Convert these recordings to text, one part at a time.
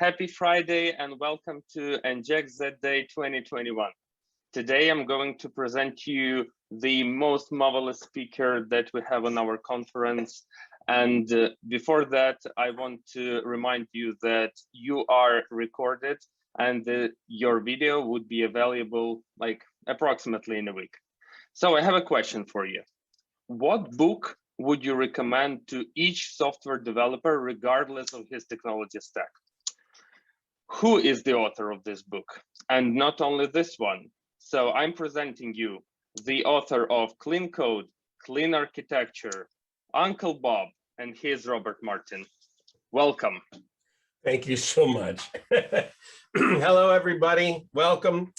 Happy Friday and welcome to EngX Day 2021. Today I'm going to present to you the most marvelous speaker that we have on our conference. And before that, I want to remind you that you are recorded and your video would be available like approximately in a week. So I have a question for you. What book would you recommend to each software developer regardless of his technology stack? Who is the author of this book? And not only this one. So I'm presenting you the author of Clean Code, Clean Architecture, Uncle Bob, and here's Robert Martin. Welcome. Thank you so much. Hello, everybody. Welcome.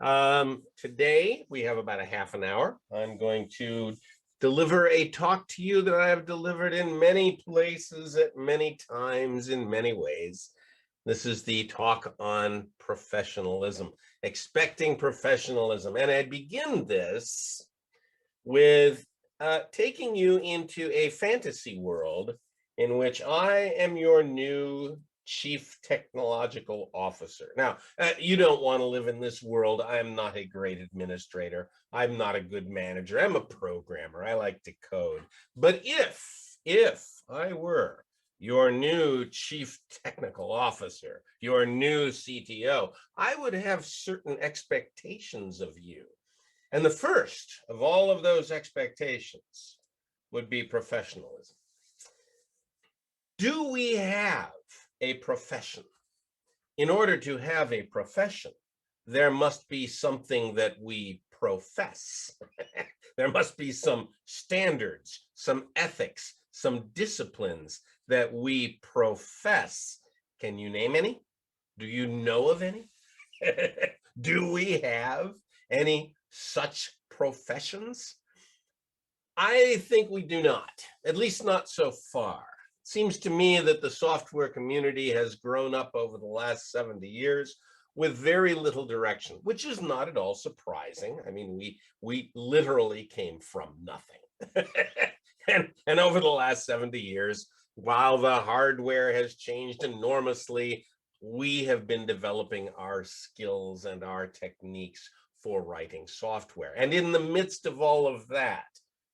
Today, we have about a half an hour. I'm going to deliver a talk to you that I have delivered in many places at many times in many ways. This is the talk on professionalism, expecting professionalism. And I begin this with taking you into a fantasy world in which I am your new chief technological officer. Now, you don't want to live in this world. I'm not a great administrator. I'm not a good manager. I'm a programmer. I like to code. But if I were your new chief technical officer, your new CTO, I would have certain expectations of you. And the first of all of those expectations would be professionalism. Do we have a profession? In order to have a profession, there must be something that we profess. There must be some standards, some ethics, some disciplines that we profess. Can you name any? Do you know of any? Do we have any such professions? I think we do not, at least not so far. It seems to me that the software community has grown up over the last 70 years with very little direction, which is not at all surprising. I mean, we literally came from nothing. And over the last 70 years, while the hardware has changed enormously, we have been developing our skills and our techniques for writing software. And in the midst of all of that,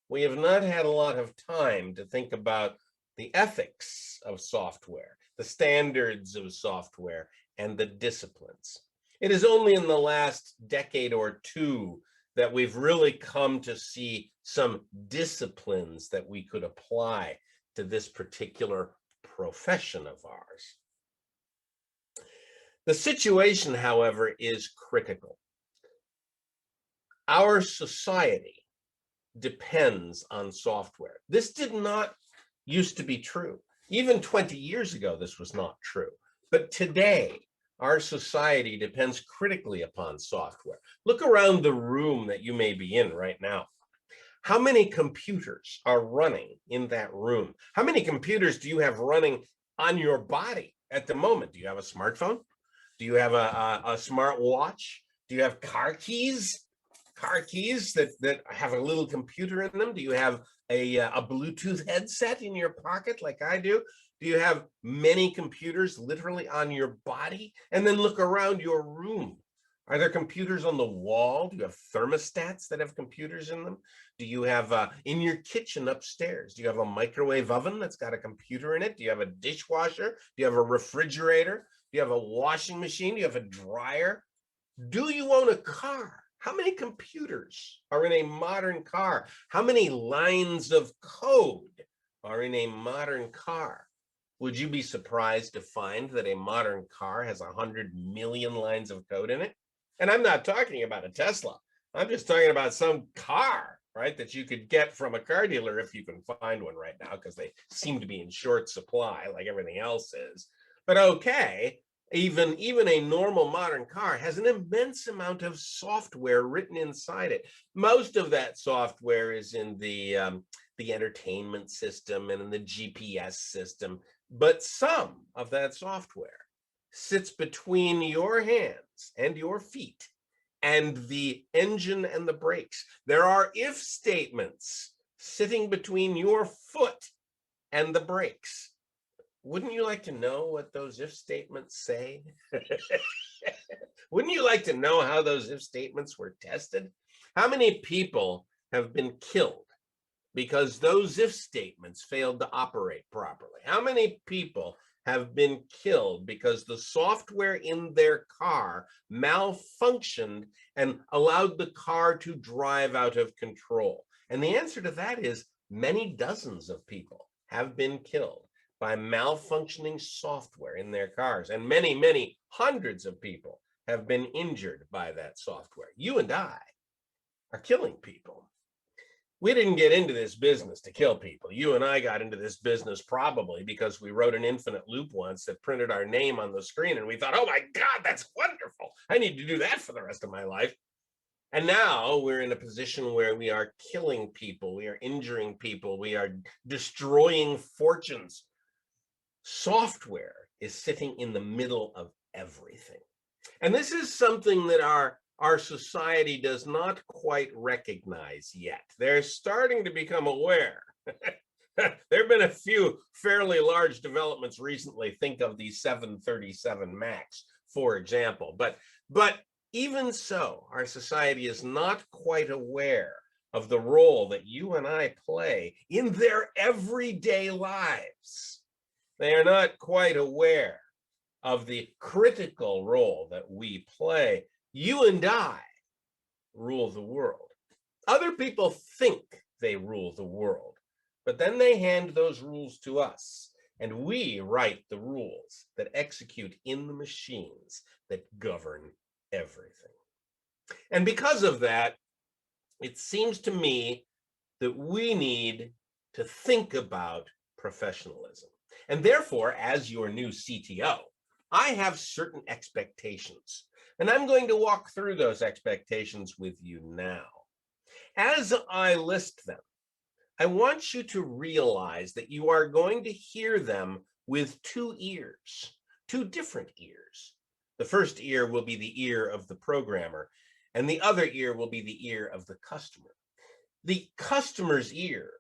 we have not had a lot of time to think about the ethics of software, the standards of software, and the disciplines. It is only in the last decade or two that we've really come to see some disciplines that we could apply to this particular profession of ours. The situation, however, is critical. Our society depends on software. This did not used to be true. Even 20 years ago, this was not true. But today, our society depends critically upon software. Look around the room that you may be in right now. How many computers are running in that room? How many computers do you have running on your body at the moment? Do you have a smartphone? Do you have a smart watch? Do you have car keys? Car keys that have a little computer in them? Do you have a Bluetooth headset in your pocket like I do? Do you have many computers literally on your body? And then look around your room. Are there computers on the wall? Do you have thermostats that have computers in them? Do you have in your kitchen upstairs? Do you have a microwave oven that's got a computer in it? Do you have a dishwasher? Do you have a refrigerator? Do you have a washing machine? Do you have a dryer? Do you own a car? How many computers are in a modern car? How many lines of code are in a modern car? Would you be surprised to find that a modern car has 100 million lines of code in it? And I'm not talking about a Tesla. I'm just talking about some car, right, that you could get from a car dealer if you can find one right now, because they seem to be in short supply like everything else is. But okay, even a normal modern car has an immense amount of software written inside it. Most of that software is in the entertainment system and in the GPS system, but some of that software sits between your hands and your feet and the engine and the brakes. There are if statements sitting between your foot and the brakes. wouldn't you like to know what those if statements say? Wouldn't you like to know how those if statements were tested? How many people have been killed because those if statements failed to operate properly? How many people have been killed because the software in their car malfunctioned and allowed the car to drive out of control? And the answer to that is many dozens of people have been killed by malfunctioning software in their cars, and many, many hundreds of people have been injured by that software. You and I are killing people. We didn't get into this business to kill people. You and I got into this business probably because we wrote an infinite loop once that printed our name on the screen, and we thought, oh my God, that's wonderful. I need to do that for the rest of my life. And now we're in a position where we are killing people, we are injuring people, we are destroying fortunes. Software is sitting in the middle of everything. And this is something that our society does not quite recognize yet. They're starting to become aware. There have been a few fairly large developments recently. Think of the 737 MAX, for example. But even so, our society is not quite aware of the role that you and I play in their everyday lives. They are not quite aware of the critical role that we play. You and I rule the world. Other people think they rule the world, but then they hand those rules to us, and we write the rules that execute in the machines that govern everything. And because of that, it seems to me that we need to think about professionalism. And therefore, as your new CTO, I have certain expectations, and I'm going to walk through those expectations with you now. As I list them, I want you to realize that you are going to hear them with two ears, two different ears. The first ear will be the ear of the programmer, and the other ear will be the ear of the customer. The customer's ear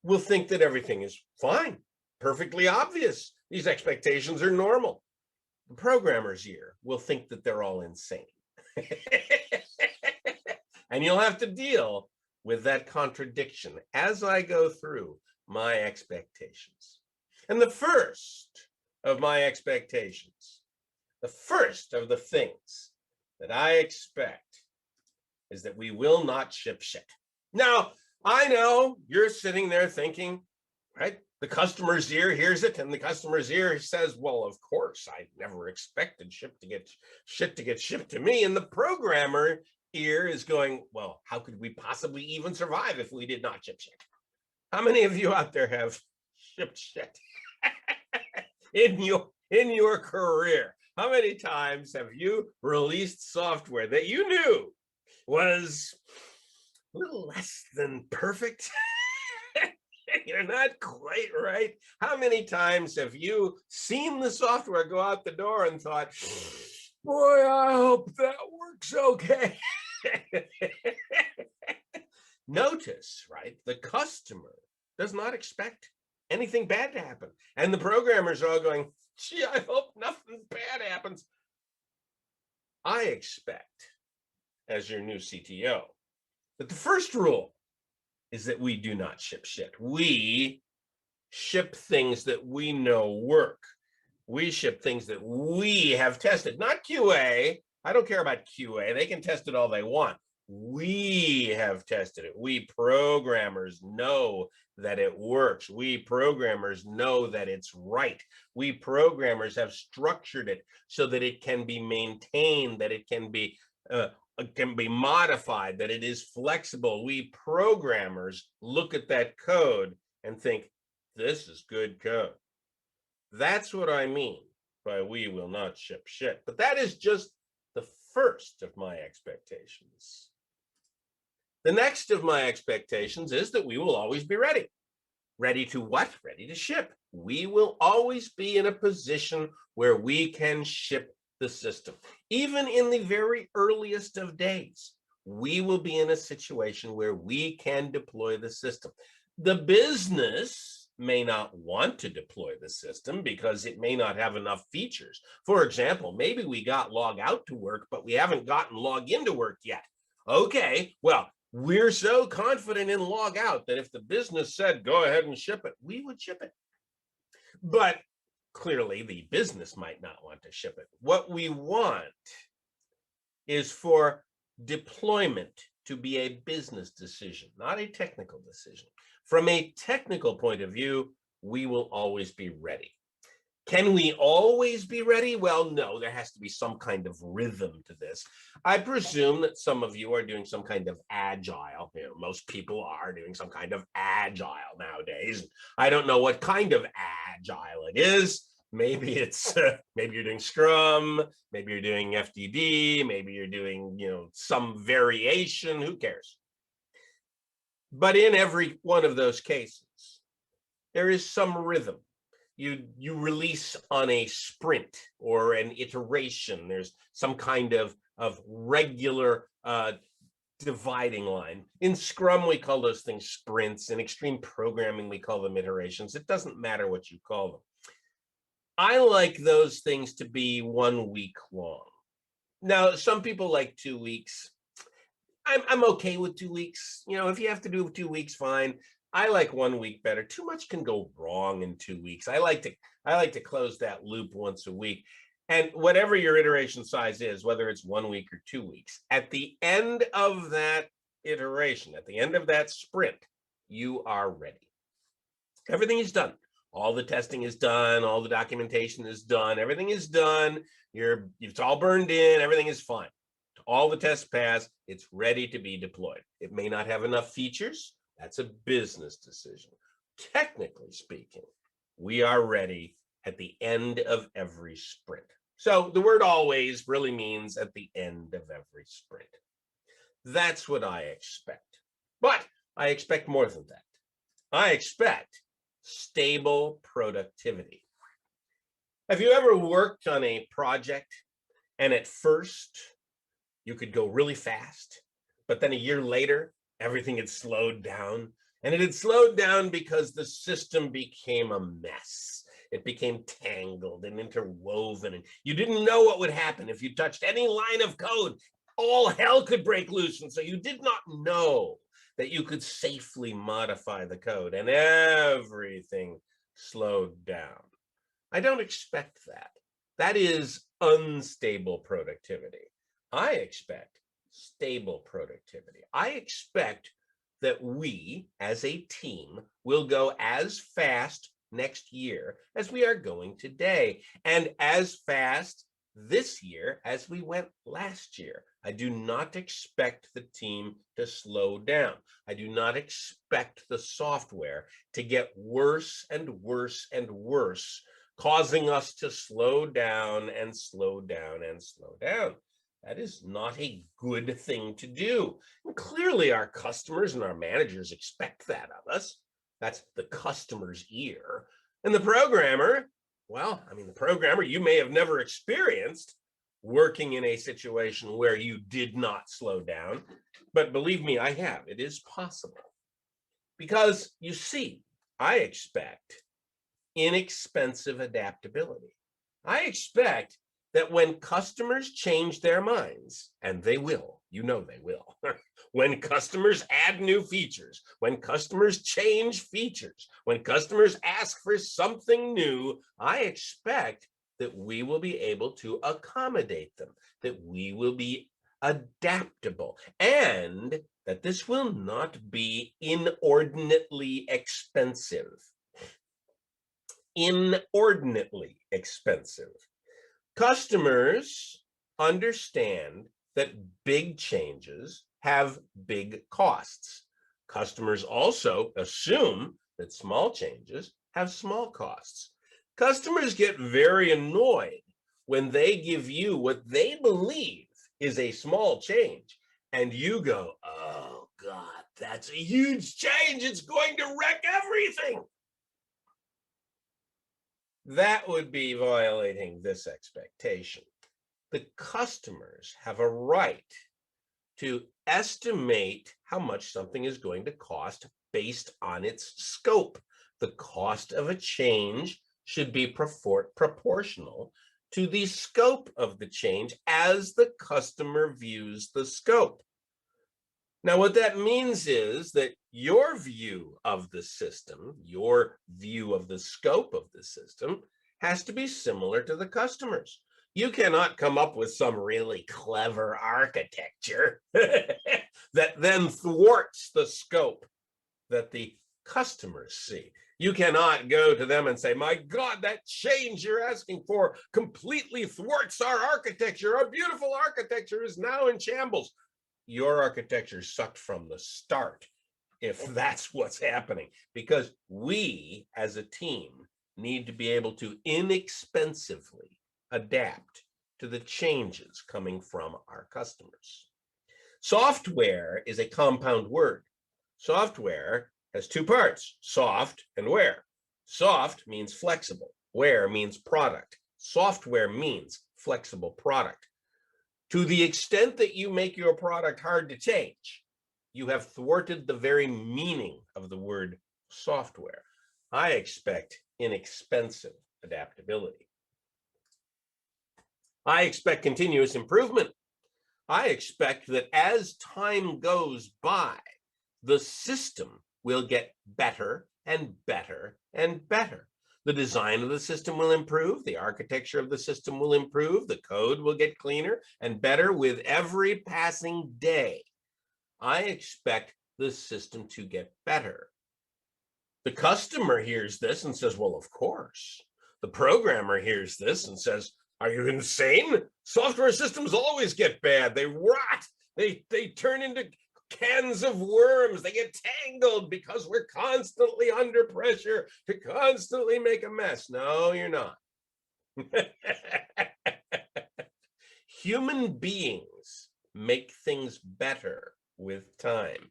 will think that everything is fine, perfectly obvious. These expectations are normal. The programmer's ear will think that they're all insane. And you'll have to deal with that contradiction as I go through my expectations. And the first of my expectations, the first of the things that I expect is that we will not ship shit. Now, I know you're sitting there thinking, right? The customer's ear hears it, and the customer's ear says, well, of course, I never expected shit to get shipped to me. And the programmer ear is going, well, how could we possibly even survive if we did not ship shit? How many of you out there have shipped shit in your career? How many times have you released software that you knew was a little less than perfect? You're not quite right. How many times have you seen the software go out the door and thought, boy, I hope that works okay? Notice, right? The customer does not expect anything bad to happen. And the programmers are all going, gee, I hope nothing bad happens. I expect, as your new CTO, that the first rule is that we do not ship shit. We ship things that we know work. We ship things that we have tested, not QA. I don't care about QA. They can test it all they want. We have tested it. We programmers know that it works. We programmers know that it's right. We programmers have structured it so that it can be maintained, that it can be modified, that it is flexible. We programmers look at that code and think, this is good code. That's what I mean by we will not ship shit. But that is just the first of my expectations. The next of my expectations is that we will always be ready. Ready to what? Ready to ship. We will always be in a position where we can ship the system. Even in the very earliest of days, we will be in a situation where we can deploy the system. The business may not want to deploy the system because it may not have enough features. For example, maybe we got log out to work, but we haven't gotten log into work yet. Okay, well, we're so confident in log out that if the business said, go ahead and ship it, we would ship it. But clearly the business might not want to ship it. What we want is for deployment to be a business decision, not a technical decision. From a technical point of view, we will always be ready. Can we always be ready? Well, no, there has to be some kind of rhythm to this. I presume that some of you are doing some kind of agile. Most people are doing some kind of agile nowadays. I don't know what kind of agile it is. Maybe it's maybe you're doing Scrum, maybe you're doing FDD, maybe you're doing some variation. Who cares? But in every one of those cases, there is some rhythm. You release on a sprint or an iteration. There's some kind of regular dividing line. In Scrum, we call those things sprints. In extreme programming, we call them iterations. It doesn't matter what you call them. I like those things to be 1 week long. Now, some people like 2 weeks. I'm okay with 2 weeks. If you have to do 2 weeks, fine. I like 1 week better. Too much can go wrong in 2 weeks. I like to close that loop once a week. And whatever your iteration size is, whether it's 1 week or 2 weeks, at the end of that iteration, at the end of that sprint, you are ready. Everything is done. All the testing is done. All the documentation is done. Everything is done. It's all burned in. Everything is fine. All the tests pass. It's ready to be deployed. It may not have enough features. That's a business decision. Technically speaking, we are ready at the end of every sprint. So the word always really means at the end of every sprint. That's what I expect. But I expect more than that. I expect stable productivity. Have you ever worked on a project and at first you could go really fast, but then a year later, everything had slowed down? And it had slowed down because the system became a mess. It became tangled and interwoven, and you didn't know what would happen if you touched any line of code. All hell could break loose, and so you did not know that you could safely modify the code, and everything slowed down. I don't expect that. That is unstable productivity. I expect stable productivity. I expect that we, as a team, will go as fast next year as we are going today, and as fast this year as we went last year. I do not expect the team to slow down. I do not expect the software to get worse and worse and worse, causing us to slow down and slow down and slow down. That is not a good thing to do. And clearly our customers and our managers expect that of us. That's the customer's ear. And the programmer, well, the programmer you may have never experienced working in a situation where you did not slow down, but believe me, I have. It is possible. Because you see, I expect inexpensive adaptability. I expect that when customers change their minds, and they will, they will, when customers add new features, when customers change features, when customers ask for something new, I expect that we will be able to accommodate them, that we will be adaptable, and that this will not be inordinately expensive. Inordinately expensive. Customers understand that big changes have big costs. Customers also assume that small changes have small costs. Customers get very annoyed when they give you what they believe is a small change, and you go, oh God, that's a huge change. It's going to wreck everything. That would be violating this expectation. The customers have a right to estimate how much something is going to cost based on its scope, The cost of a change should be proportional to the scope of the change as the customer views the scope. Now, what that means is that your view of the system, your view of the scope of the system, has to be similar to the customer's. You cannot come up with some really clever architecture that then thwarts the scope that the customers see. You cannot go to them and say, my God, that change you're asking for completely thwarts our architecture. Our beautiful architecture is now in shambles. Your architecture sucked from the start, if that's what's happening, because we as a team need to be able to inexpensively adapt to the changes coming from our customers. Software is a compound word. Software has two parts, soft and ware. Soft means flexible. Ware means product. Software means flexible product. To the extent that you make your product hard to change, you have thwarted the very meaning of the word software. I expect inexpensive adaptability. I expect continuous improvement. I expect that as time goes by, the system will get better and better and better. The design of the system will improve, the architecture of the system will improve, the code will get cleaner and better with every passing day. I expect the system to get better. The customer hears this and says, well, of course. The programmer hears this and says, are you insane? Software systems always get bad. They rot. They turn into cans of worms. They get tangled because we're constantly under pressure to constantly make a mess. No, you're not. Human beings make things better with time.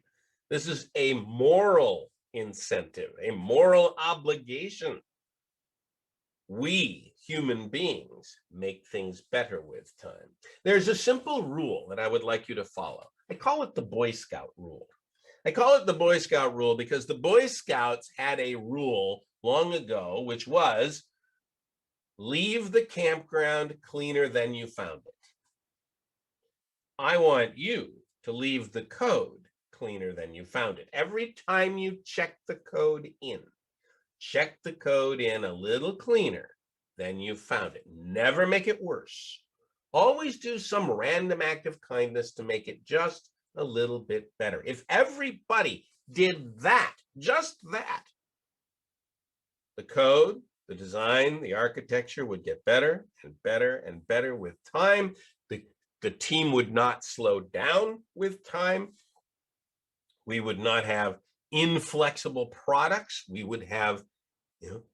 This is a moral incentive, a moral obligation. We, human beings, make things better with time. There's a simple rule that I would like you to follow. I call it the Boy Scout rule. I call it the Boy Scout rule because the Boy Scouts had a rule long ago, which was leave the campground cleaner than you found it. I want you to leave the code cleaner than you found it. Every time you check the code in a little cleaner than you found it. Never make it worse. Always do some random act of kindness to make it just a little bit better. If everybody did that, just that, the code, the design, the architecture would get better and better and better with time. The team would not slow down with time. We would not have inflexible products. We would have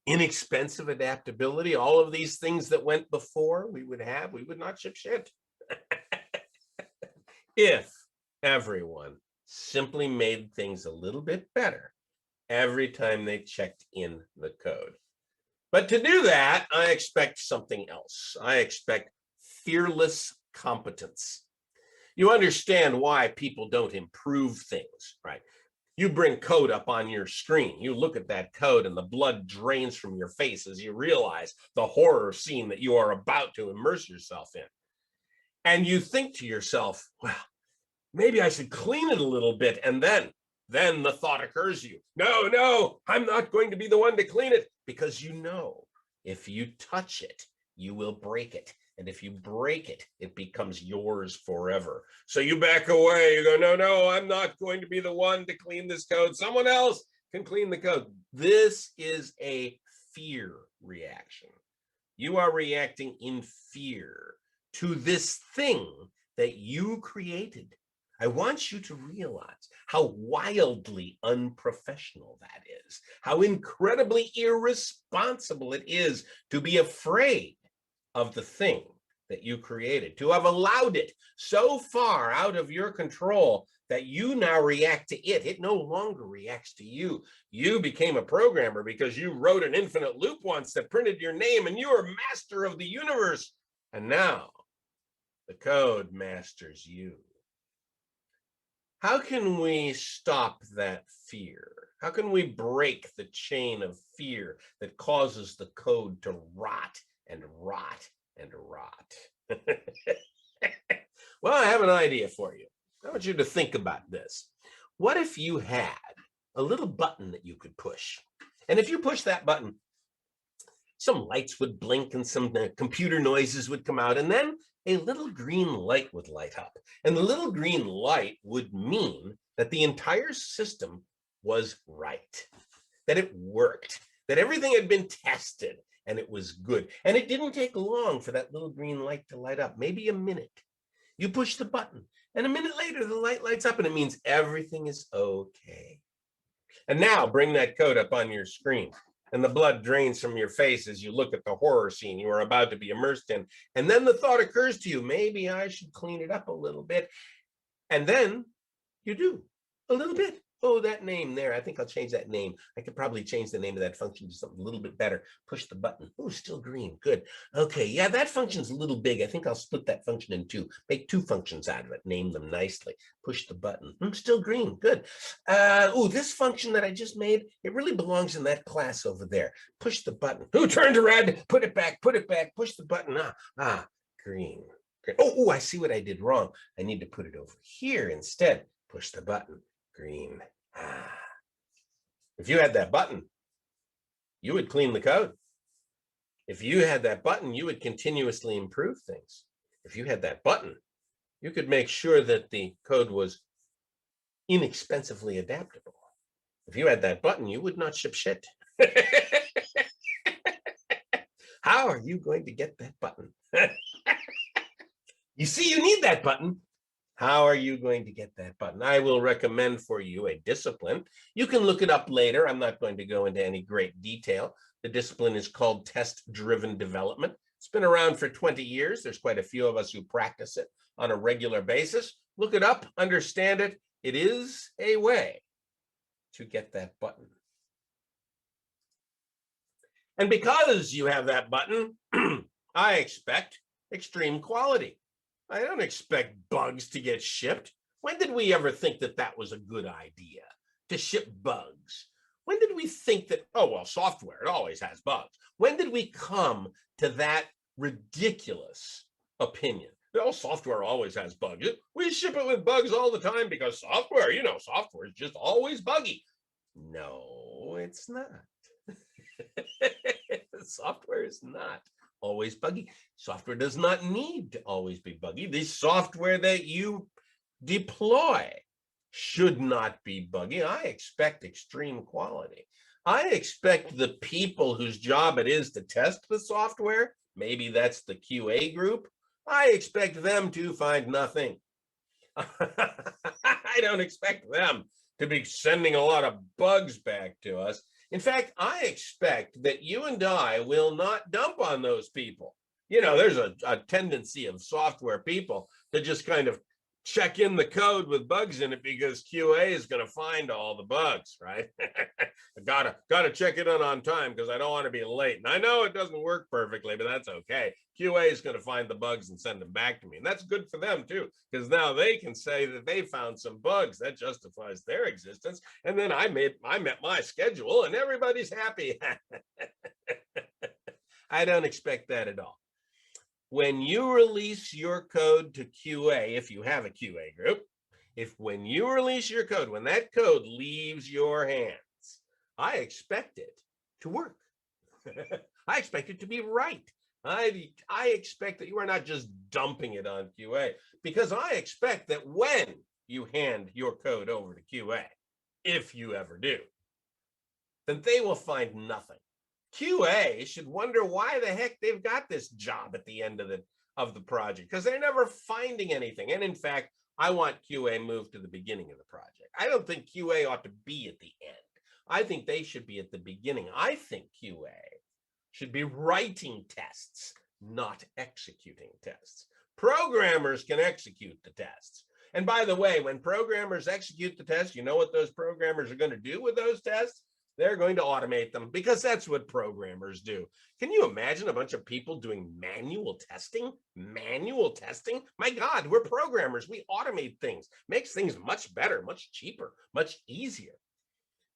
inexpensive adaptability. All of these things that went before we would not ship shit. If everyone simply made things a little bit better every time they checked in the code. But to do that, I expect something else. I expect fearless competence. You understand why people don't improve things, right? You bring code up on your screen. You look at that code and the blood drains from your face as you realize the horror scene that you are about to immerse yourself in. And you think to yourself, well, maybe I should clean it a little bit. And then the thought occurs to you, no, I'm not going to be the one to clean it, because you know, if you touch it, you will break it. And if you break it, it becomes yours forever. So you back away. You go, no, I'm not going to be the one to clean this code. Someone else can clean the code. This is a fear reaction. You are reacting in fear to this thing that you created. I want you to realize how wildly unprofessional that is, how incredibly irresponsible it is to be afraid of the thing that you created, to have allowed it so far out of your control that you now react to it. It no longer reacts to you. You became a programmer because you wrote an infinite loop once that printed your name, and you are master of the universe. And now the code masters you. How can we stop that fear? How can we break the chain of fear that causes the code to rot and rot and rot? Well, I have an idea for you. I want you to think about this. What if you had a little button that you could push? And if you push that button, some lights would blink and some computer noises would come out, and then a little green light would light up. And the little green light would mean that the entire system was right, that it worked, that everything had been tested and it was good. And it didn't take long for that little green light to light up, maybe a minute. You push the button, and a minute later, the light lights up, and it means everything is okay. And now bring that code up on your screen, and the blood drains from your face as you look at the horror scene you are about to be immersed in. And then the thought occurs to you, maybe I should clean it up a little bit. And then you do a little bit. Oh, that name there. I think I'll change that name. I could probably change the name of that function to something a little bit better. Push the button. Oh, still green. Good. Okay. Yeah, that function's a little big. I think I'll split that function in two. Make two functions out of it. Name them nicely. Push the button. Still green. Good. Oh, this function that I just made, it really belongs in that class over there. Push the button. Oh, turn to red. Put it back. Put it back. Push the button. Green. Oh, I see what I did wrong. I need to put it over here instead. Push the button. Green. If you had that button, you would clean the code. If you had that button, you would continuously improve things. If you had that button, you could make sure that the code was inexpensively adaptable. If you had that button, you would not ship shit. How are you going to get that button? You see, you need that button. How are you going to get that button? I will recommend for you a discipline. You can look it up later. I'm not going to go into any great detail. The discipline is called test-driven development. It's been around for 20 years. There's quite a few of us who practice it on a regular basis. Look it up, understand it. It is a way to get that button. And because you have that button, I expect extreme quality. I don't expect bugs to get shipped. When did we ever think that that was a good idea, to ship bugs? When did we think that, oh, well, software, it always has bugs? When did we come to that ridiculous opinion? Oh, software always has bugs. We ship it with bugs all the time because software, software is just always buggy. No, it's not. Software is not always buggy. Software does not need to always be buggy. The software that you deploy should not be buggy. I expect extreme quality. I expect the people whose job it is to test the software, maybe that's the QA group, I expect them to find nothing. I don't expect them to be sending a lot of bugs back to us. In fact, I expect that you and I will not dump on those people. There's a tendency of software people to just kind of check in the code with bugs in it because QA is going to find all the bugs, right? I gotta check it in on time because I don't want to be late. And I know it doesn't work perfectly, but that's okay. QA is going to find the bugs and send them back to me. And that's good for them too, because now they can say that they found some bugs. That justifies their existence. And then I met my schedule and everybody's happy. I don't expect that at all. When you release your code to QA, if you have a QA group, when you release your code, when that code leaves your hands, I expect it to work. I expect it to be right. I expect that you are not just dumping it on QA, because I expect that when you hand your code over to QA, if you ever do, then they will find nothing. QA should wonder why the heck they've got this job at the end of the project, because they're never finding anything. And in fact, I want QA moved to the beginning of the project. I don't think QA ought to be at the end. I think they should be at the beginning. I think QA should be writing tests, not executing tests. Programmers can execute the tests. And by the way, when programmers execute the tests, you know what those programmers are going to do with those tests? They're going to automate them, because that's what programmers do. Can you imagine a bunch of people doing manual testing? Manual testing? My God, we're programmers. We automate things. Makes things much better, much cheaper, much easier.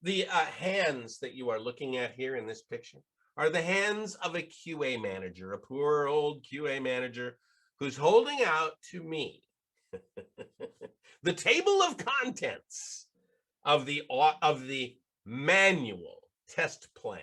The hands that you are looking at here in this picture are the hands of a QA manager, a poor old QA manager who's holding out to me the table of contents of the manual test plan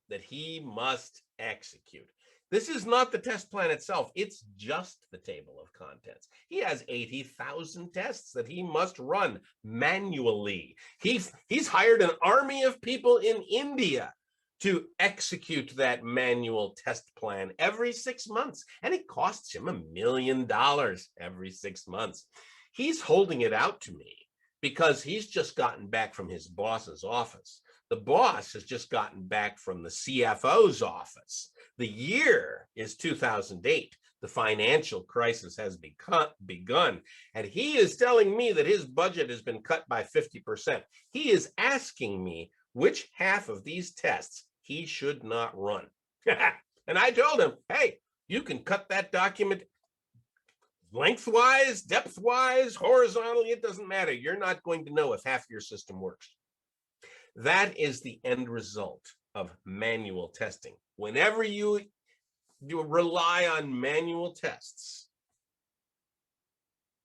that he must execute. This is not the test plan itself. It's just the table of contents. He has 80,000 tests that he must run manually. He's hired an army of people in India to execute that manual test plan every 6 months. And it costs him $1 million every 6 months. He's holding it out to me because he's just gotten back from his boss's office. The boss has just gotten back from the CFO's office. The year is 2008. The financial crisis has begun, and he is telling me that his budget has been cut by 50%. He is asking me which half of these tests he should not run. And I told him, hey, you can cut that document lengthwise, depthwise, horizontally, it doesn't matter. You're not going to know if half your system works. That is the end result of manual testing. Whenever you rely on manual tests,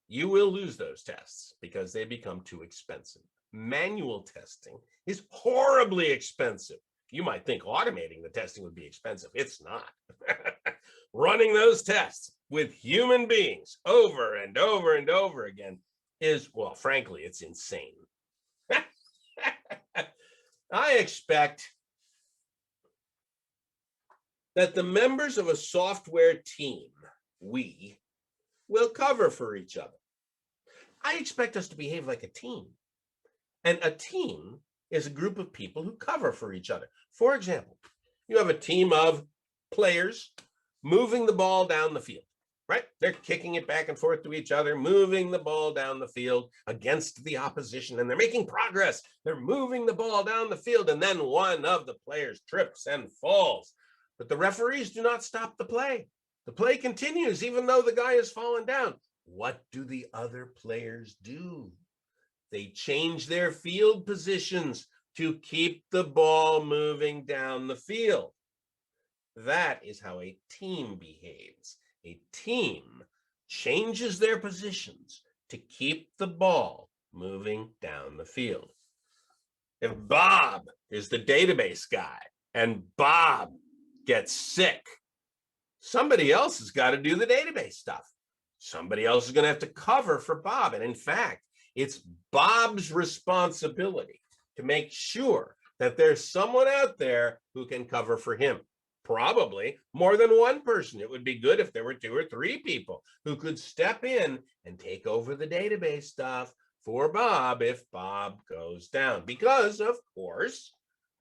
you will lose those tests because they become too expensive. Manual testing is horribly expensive. You might think automating the testing would be expensive. It's not. Running those tests with human beings over and over and over again is, well, frankly, it's insane. I expect that the members of a software team, we, will cover for each other. I expect us to behave like a team. And a team is a group of people who cover for each other. For example, you have a team of players moving the ball down the field, right? They're kicking it back and forth to each other, moving the ball down the field against the opposition, and they're making progress. They're moving the ball down the field, and then one of the players trips and falls. But the referees do not stop the play. The play continues, even though the guy has fallen down. What do the other players do? They change their field positions to keep the ball moving down the field. That is how a team behaves. A team changes their positions to keep the ball moving down the field. If Bob is the database guy and Bob gets sick, somebody else has got to do the database stuff. Somebody else is going to have to cover for Bob. And in fact, it's Bob's responsibility to make sure that there's someone out there who can cover for him. Probably more than one person. It would be good if there were 2 or 3 people who could step in and take over the database stuff for Bob if Bob goes down. Because, of course,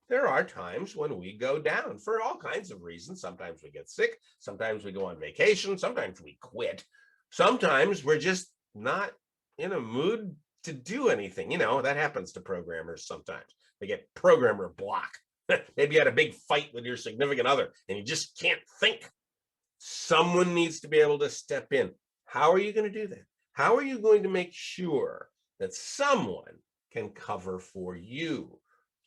there are times when we go down for all kinds of reasons. Sometimes we get sick. Sometimes we go on vacation. Sometimes we quit. Sometimes we're just not in a mood to do anything. You know, that happens to programmers sometimes. They get programmer block. Maybe you had a big fight with your significant other and you just can't think. Someone needs to be able to step in. How are you going to do that? How are you going to make sure that someone can cover for you?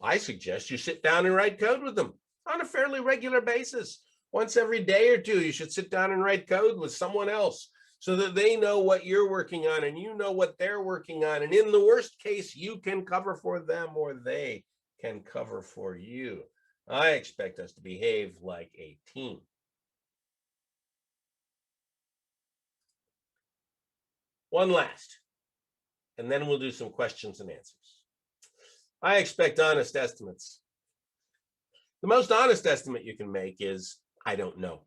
I suggest you sit down and write code with them on a fairly regular basis. Once every day or 2, you should sit down and write code with someone else so that they know what you're working on and you know what they're working on. And in the worst case, you can cover for them or they can cover for you. I expect us to behave like a team. One last, and then we'll do some questions and answers. I expect honest estimates. The most honest estimate you can make is, I don't know.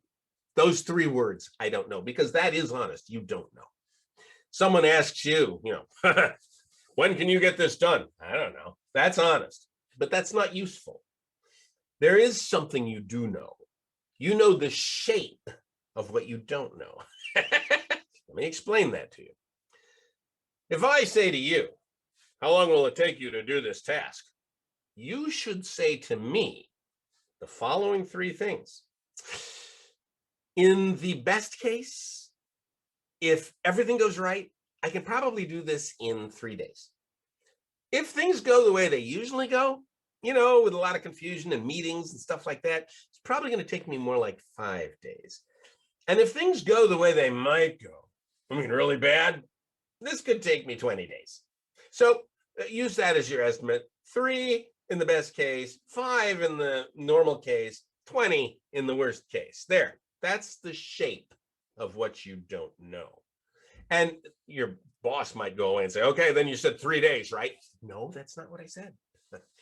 Those 3 words, I don't know, because that is honest. You don't know. Someone asks you, when can you get this done? I don't know. That's honest, but that's not useful. There is something you do know. You know the shape of what you don't know. Let me explain that to you. If I say to you, how long will it take you to do this task? You should say to me the following 3 things. In the best case, if everything goes right, I can probably do this in 3 days. If things go the way they usually go, you know, with a lot of confusion and meetings and stuff like that, it's probably going to take me more like 5 days. And if things go the way they might go, I mean, really bad, this could take me 20 days. So use that as your estimate. 3 in the best case, 5 in the normal case, 20 in the worst case. There, that's the shape of what you don't know. And your boss might go away and say, okay, then you said 3 days, right? No, that's not what I said.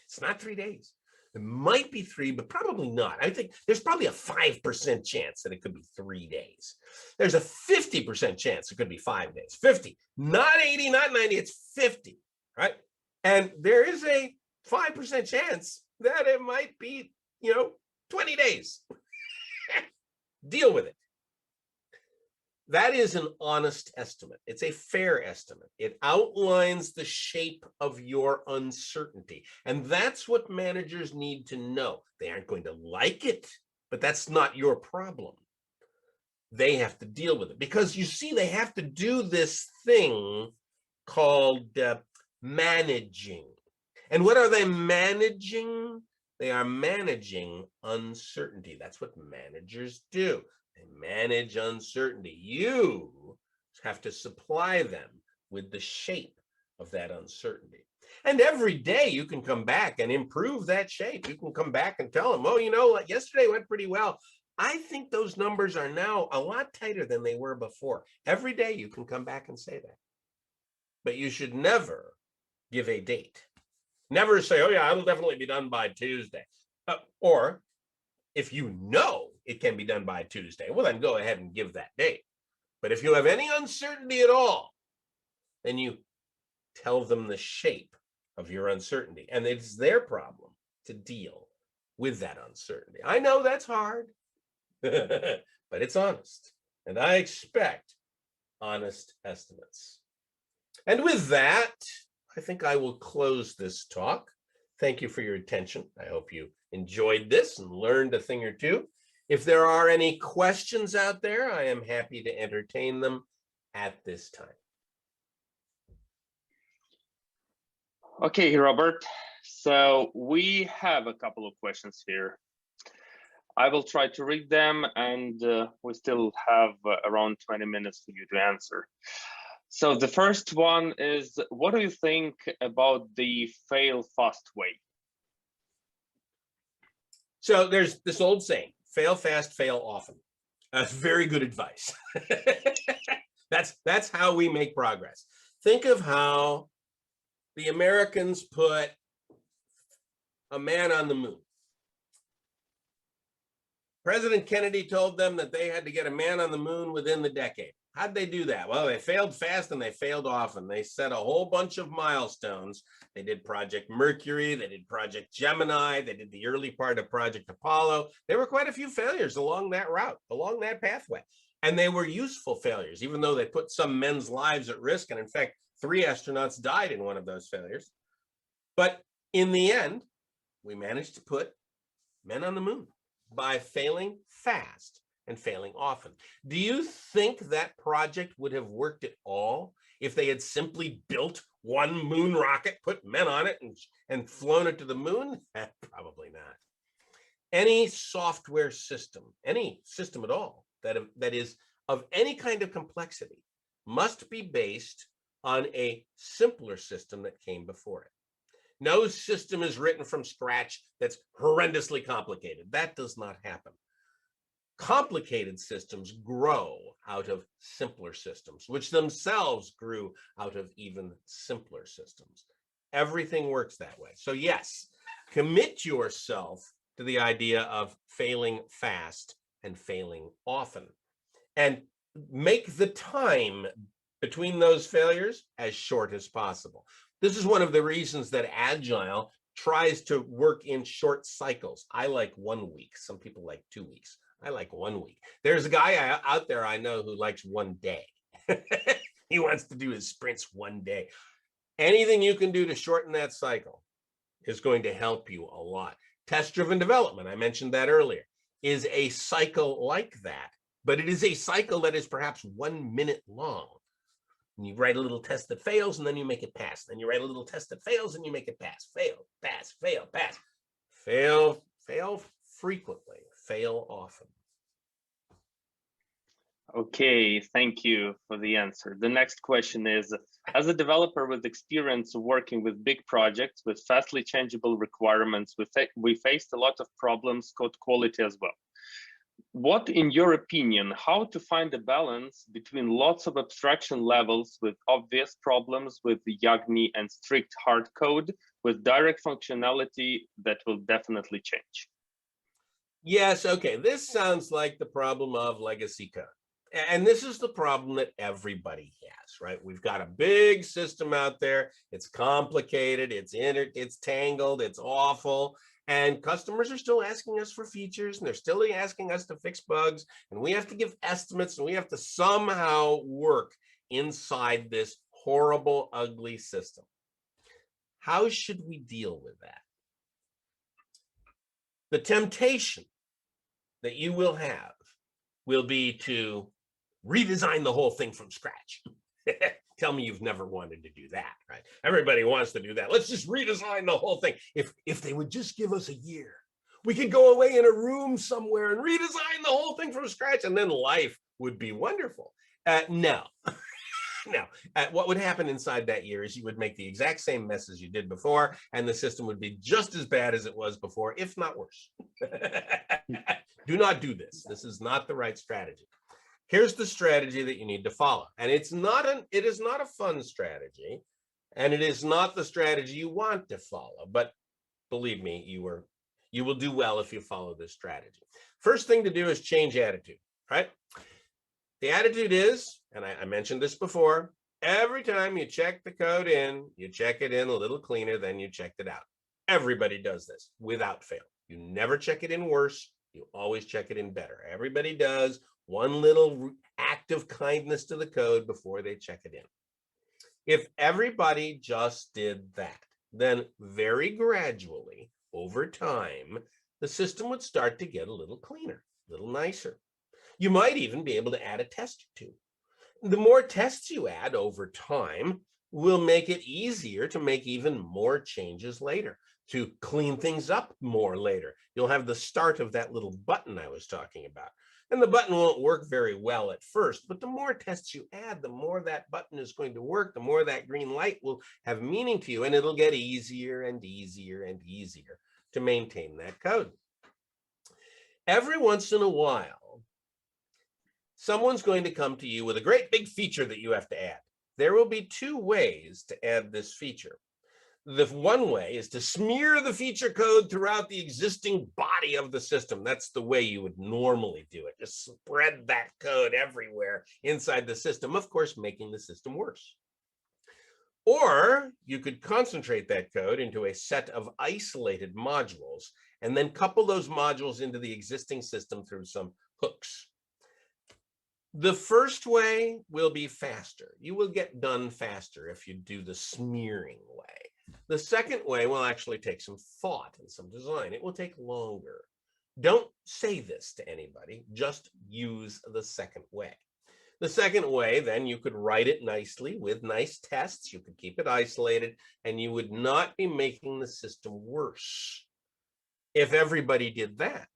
It's not 3 days. It might be 3, but probably not. I think there's probably a 5% chance that it could be 3 days. There's a 50% chance it could be 5 days. 50, not 80, not 90, it's 50, right? And there is a 5% chance that it might be, 20 days. Deal with it. That is an honest estimate. It's a fair estimate. It outlines the shape of your uncertainty. And that's what managers need to know. They aren't going to like it, but that's not your problem. They have to deal with it because you see, they have to do this thing called managing. And what are they managing? They are managing uncertainty. That's what managers do. They manage uncertainty. You have to supply them with the shape of that uncertainty. And every day you can come back and improve that shape. You can come back and tell them, oh, yesterday went pretty well. I think those numbers are now a lot tighter than they were before. Every day you can come back and say that. But you should never give a date. Never say, oh yeah, it'll definitely be done by Tuesday. Or if you know it can be done by Tuesday, well, then go ahead and give that date. But if you have any uncertainty at all, then you tell them the shape of your uncertainty. And it's their problem to deal with that uncertainty. I know that's hard, but it's honest. And I expect honest estimates. And with that, I think I will close this talk. Thank you for your attention. I hope you enjoyed this and learned a thing or two. If there are any questions out there, I am happy to entertain them at this time. Okay, Robert. So we have a couple of questions here. I will try to read them, and we still have around 20 minutes for you to answer. So the first one is, what do you think about the fail fast way? So there's this old saying, fail fast, fail often. That's very good advice. That's how we make progress. Think of how the Americans put a man on the moon. President Kennedy told them that they had to get a man on the moon within the decade. How'd they do that? Well, they failed fast and they failed often. They set a whole bunch of milestones. They did Project Mercury, they did Project Gemini, they did the early part of Project Apollo. There were quite a few failures along that route, along that pathway. And they were useful failures, even though they put some men's lives at risk. And in fact, 3 astronauts died in one of those failures. But in the end, we managed to put men on the moon by failing fast and failing often. Do you think that project would have worked at all if they had simply built one moon rocket, put men on it, and flown it to the moon? Probably not. Any software system, any system at all that is of any kind of complexity must be based on a simpler system that came before it. No system is written from scratch that's horrendously complicated. That does not happen. Complicated systems grow out of simpler systems, which themselves grew out of even simpler systems. Everything works that way. So yes, commit yourself to the idea of failing fast and failing often, and make the time between those failures as short as possible. This is one of the reasons that Agile tries to work in short cycles. I like 1 week. Some people like 2 weeks. I like 1 week. There's a guy out there I know who likes 1 day. He wants to do his sprints 1 day. Anything you can do to shorten that cycle is going to help you a lot. Test-driven development, I mentioned that earlier, is a cycle like that, but it is a cycle that is perhaps 1 minute long. And you write a little test that fails, and then you make it pass. Then you write a little test that fails, and you make it pass. Fail, pass, fail, pass. Fail frequently, fail often. Okay, thank you for the answer. The next question is, as a developer with experience working with big projects with fastly changeable requirements, we faced a lot of problems, code quality as well. What, in your opinion, how to find a balance between lots of abstraction levels with obvious problems with the YAGNI and strict hard code with direct functionality that will definitely change? Yes, okay, this sounds like the problem of legacy code. And this is the problem that everybody has, right? We've got a big system out there. It's complicated, it's tangled, it's awful. And customers are still asking us for features, and they're still asking us to fix bugs, and we have to give estimates, and we have to somehow work inside this horrible, ugly system. How should we deal with that? The temptation that you will have will be to redesign the whole thing from scratch. Tell me you've never wanted to do that, right? Everybody wants to do that. Let's just redesign the whole thing. If they would just give us a year, we could go away in a room somewhere and redesign the whole thing from scratch, and then life would be wonderful. No. No, what would happen inside that year is you would make the exact same mess as you did before, and the system would be just as bad as it was before, if not worse. Do not do this. This is not the right strategy. Here's the strategy that you need to follow. And it is not a fun strategy, and it is not the strategy you want to follow. But believe me, you will do well if you follow this strategy. First thing to do is change attitude, right? The attitude is, and I mentioned this before, every time you check the code in, you check it in a little cleaner than you checked it out. Everybody does this without fail. You never check it in worse. You always check it in better. Everybody does one little act of kindness to the code before they check it in. If everybody just did that, then very gradually, over time, the system would start to get a little cleaner, a little nicer. You might even be able to add a test or two. The more tests you add over time will make it easier to make even more changes later, to clean things up more later. You'll have the start of that little button I was talking about. And the button won't work very well at first, but the more tests you add, the more that button is going to work, the more that green light will have meaning to you, and it'll get easier and easier and easier to maintain that code. Every once in a while, someone's going to come to you with a great big feature that you have to add. There will be two ways to add this feature. The one way is to smear the feature code throughout the existing body of the system. That's the way you would normally do it. Just spread that code everywhere inside the system, of course, making the system worse. Or you could concentrate that code into a set of isolated modules and then couple those modules into the existing system through some hooks. The first way will be faster. You will get done faster if you do the smearing way. The second way will actually take some thought and some design. It will take longer. Don't say this to anybody, just use the second way. The second way, then you could write it nicely with nice tests. You could keep it isolated, and you would not be making the system worse. If everybody did that,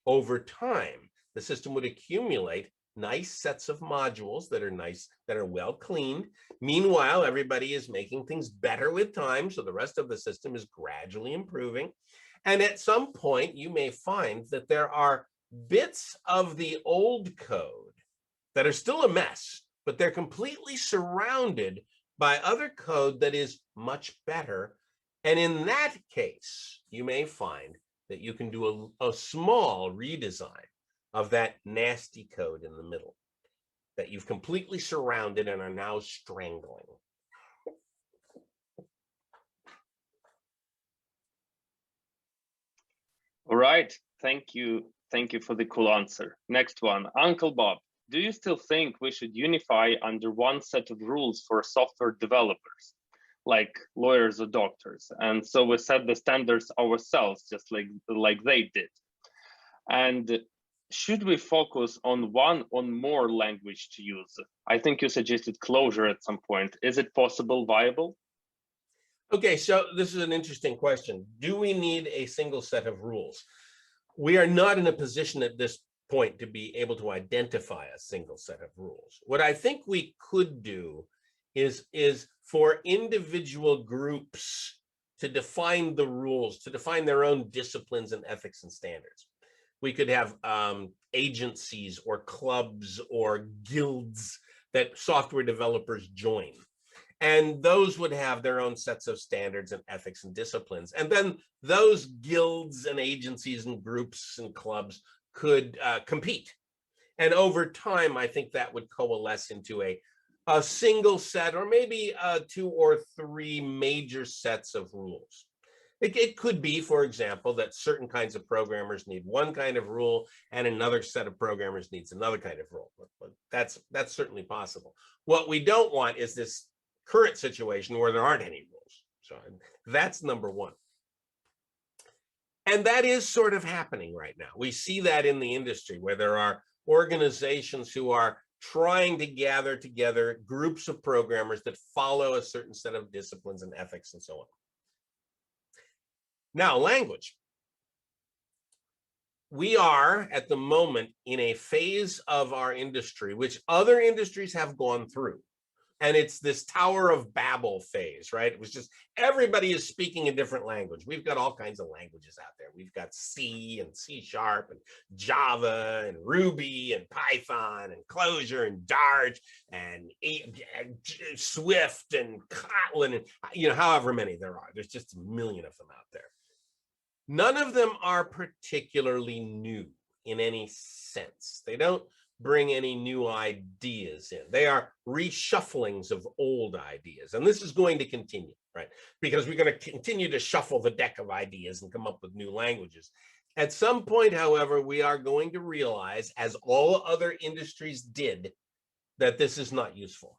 over time, the system would accumulate nice sets of modules that are nice, that are well cleaned. Meanwhile, everybody is making things better with time, so the rest of the system is gradually improving. And at some point, you may find that there are bits of the old code that are still a mess, but they're completely surrounded by other code that is much better. And in that case, you may find that you can do a small redesign of that nasty code in the middle that you've completely surrounded and are now strangling. All right, thank you. Thank you for the cool answer. Next one, Uncle Bob. Do you still think we should unify under one set of rules for software developers, like lawyers or doctors? And so we set the standards ourselves, just like they did. And should we focus on one or more language to use? I think you suggested Clojure at some point. Is it possible, viable? Okay, so this is an interesting question. Do we need a single set of rules? We are not in a position at this point to be able to identify a single set of rules. What I think we could do is for individual groups to define the rules, to define their own disciplines and ethics and standards. We could have agencies or clubs or guilds that software developers join. And those would have their own sets of standards and ethics and disciplines. And then those guilds and agencies and groups and clubs could compete. And over time, I think that would coalesce into a single set, or maybe 2 or 3 major sets of rules. It could be, for example, that certain kinds of programmers need one kind of rule and another set of programmers needs another kind of rule. But that's certainly possible. What we don't want is this current situation where there aren't any rules. So that's number one. And that is sort of happening right now. We see that in the industry where there are organizations who are trying to gather together groups of programmers that follow a certain set of disciplines and ethics and so on. Now, language. We are at the moment in a phase of our industry which other industries have gone through. And it's this Tower of Babel phase, right? It was just everybody is speaking a different language. We've got all kinds of languages out there. We've got C and C# and Java and Ruby and Python and Clojure and Dart and Swift and Kotlin and however many there are. There's just a million of them out there. None of them are particularly new in any sense. They don't bring any new ideas in. They are reshufflings of old ideas. And this is going to continue, right? Because we're going to continue to shuffle the deck of ideas and come up with new languages. At some point, however, we are going to realize, as all other industries did, that this is not useful,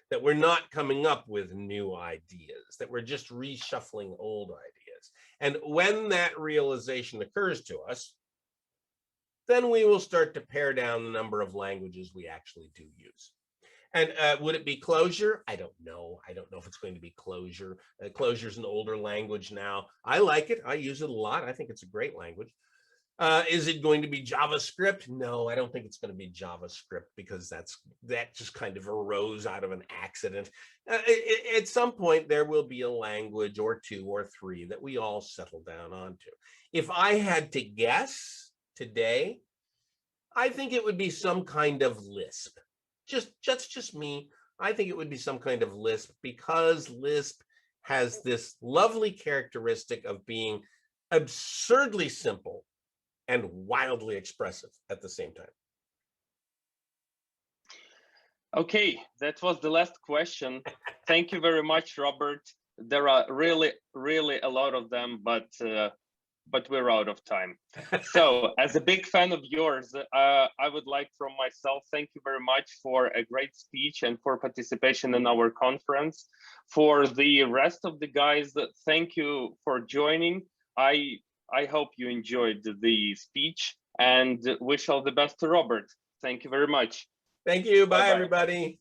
that we're not coming up with new ideas, that we're just reshuffling old ideas. And when that realization occurs to us, then we will start to pare down the number of languages we actually do use. And would it be Clojure? I don't know. I don't know if it's going to be Clojure. Clojure is an older language now. I like it. I use it a lot. I think it's a great language. Is it going to be JavaScript? No, I don't think it's going to be JavaScript, because that just kind of arose out of an accident. At some point, there will be a language or 2 or 3 that we all settle down onto. If I had to guess today, I think it would be some kind of Lisp. Just me. I think it would be some kind of Lisp, because Lisp has this lovely characteristic of being absurdly simple and wildly expressive at the same time. Okay, that was the last question. Thank you very much, Robert. There are really a lot of them, but we're out of time. So, as a big fan of yours, I would like, from myself, thank you very much for a great speech and for participation in our conference. For the rest of the guys, thank you for joining. I hope you enjoyed the speech, and wish all the best to Robert. Thank you very much. Thank you. Bye, Bye-bye. everybody.